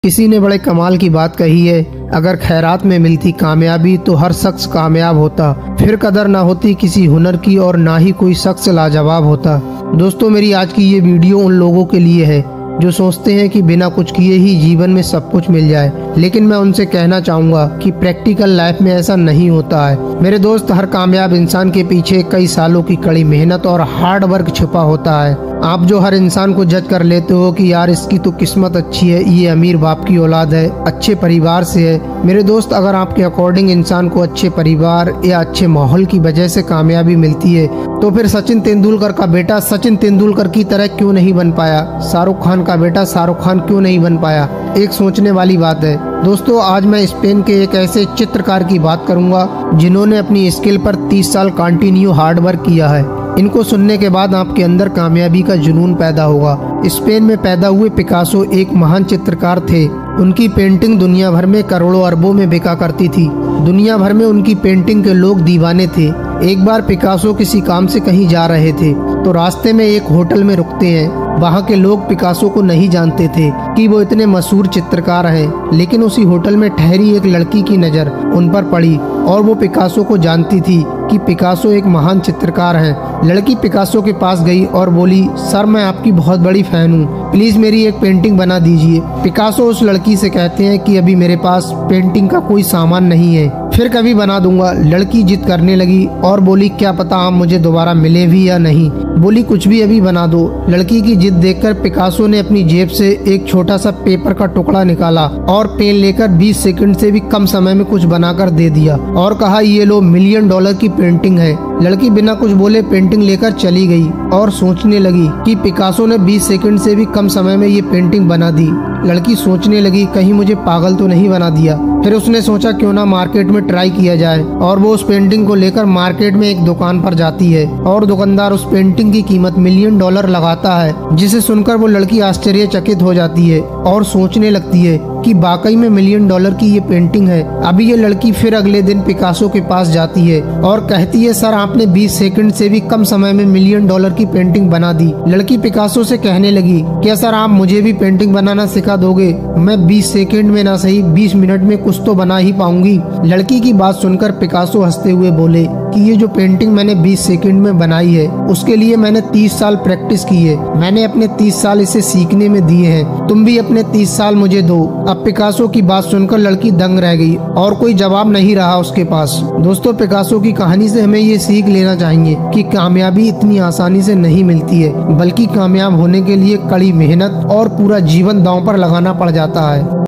किसी ने बड़े कमाल की बात कही है, अगर खैरात में मिलती कामयाबी तो हर शख्स कामयाब होता, फिर कदर ना होती किसी हुनर की और ना ही कोई शख्स लाजवाब होता। दोस्तों, मेरी आज की ये वीडियो उन लोगों के लिए है जो सोचते हैं कि बिना कुछ किए ही जीवन में सब कुछ मिल जाए, लेकिन मैं उनसे कहना चाहूँगा कि प्रैक्टिकल लाइफ में ऐसा नहीं होता है। मेरे दोस्त, हर कामयाब इंसान के पीछे कई सालों की कड़ी मेहनत और हार्ड वर्क छुपा होता है। आप जो हर इंसान को जज कर लेते हो कि यार इसकी तो किस्मत अच्छी है, ये अमीर बाप की औलाद है, अच्छे परिवार से है, मेरे दोस्त अगर आपके अकॉर्डिंग इंसान को अच्छे परिवार या अच्छे माहौल की वजह से कामयाबी मिलती है, तो फिर सचिन तेंदुलकर का बेटा सचिन तेंदुलकर की तरह क्यों नहीं बन पाया, शाहरुख खान का बेटा शाहरुख खान क्यों नहीं बन पाया। एक सोचने वाली बात है। दोस्तों, आज मैं स्पेन के एक ऐसे चित्रकार की बात करूंगा जिन्होंने अपनी स्किल पर 30 साल कंटिन्यू हार्ड वर्क किया है। इनको सुनने के बाद आपके अंदर कामयाबी का जुनून पैदा होगा। स्पेन में पैदा हुए पिकासो एक महान चित्रकार थे। उनकी पेंटिंग दुनिया भर में करोड़ों अरबों में बिका करती थी। दुनिया भर में उनकी पेंटिंग के लोग दीवाने थे। एक बार पिकासो किसी काम से कहीं जा रहे थे तो रास्ते में एक होटल में रुकते हैं। वहाँ के लोग पिकासो को नहीं जानते थे कि वो इतने मशहूर चित्रकार हैं, लेकिन उसी होटल में ठहरी एक लड़की की नज़र उन पर पड़ी और वो पिकासो को जानती थी कि पिकासो एक महान चित्रकार हैं। लड़की पिकासो के पास गई और बोली, सर मैं आपकी बहुत बड़ी फैन हूँ, प्लीज मेरी एक पेंटिंग बना दीजिए। पिकासो उस लड़की से कहते हैं कि अभी मेरे पास पेंटिंग का कोई सामान नहीं है, फिर कभी बना दूंगा। लड़की जिद करने लगी और बोली, क्या पता आप मुझे दोबारा मिले भी या नहीं। बोली, कुछ भी अभी बना दो। लड़की की जिद देखकर पिकासो ने अपनी जेब से एक छोटा सा पेपर का टुकड़ा निकाला और पेन लेकर 20 सेकंड से भी कम समय में कुछ बनाकर दे दिया और कहा, ये लो, $1 मिलियन की पेंटिंग है। लड़की बिना कुछ बोले पेंटिंग लेकर चली गई और सोचने लगी कि पिकासो ने 20 सेकंड से भी कम समय में ये पेंटिंग बना दी। लड़की सोचने लगी, कहीं मुझे पागल तो नहीं बना दिया। फिर उसने सोचा क्यों ना मार्केट में ट्राई किया जाए और वो उस पेंटिंग को लेकर मार्केट में एक दुकान पर जाती है और दुकानदार उस पेंटिंग की कीमत $1 मिलियन लगाता है, जिसे सुनकर वो लड़की आश्चर्यचकित हो जाती है और सोचने लगती है कि वाकई में $1 मिलियन की ये पेंटिंग है। अभी ये लड़की फिर अगले दिन पिकासो के पास जाती है और कहती है, सर आपने 20 सेकंड से भी कम समय में $1 मिलियन की पेंटिंग बना दी। लड़की पिकासो से कहने लगी, क्या सर आप मुझे भी पेंटिंग बनाना सिखा दोगे? मैं 20 सेकंड में ना सही 20 मिनट में कुछ तो बना ही पाऊंगी। लड़की की बात सुनकर पिकासो हंसते हुए बोले कि ये जो पेंटिंग मैंने 20 सेकंड में बनाई है उसके लिए मैंने 30 साल प्रैक्टिस की है। मैंने अपने 30 साल इसे सीखने में दिए हैं, तुम भी अपने 30 साल मुझे दो। अब पिकासो की बात सुनकर लड़की दंग रह गई और कोई जवाब नहीं रहा उसके पास। दोस्तों, पिकासो की कहानी से हमें ये सीख लेना चाहिए कि कामयाबी इतनी आसानी से नहीं मिलती है, बल्कि कामयाब होने के लिए कड़ी मेहनत और पूरा जीवन दांव पर लगाना पड़ जाता है।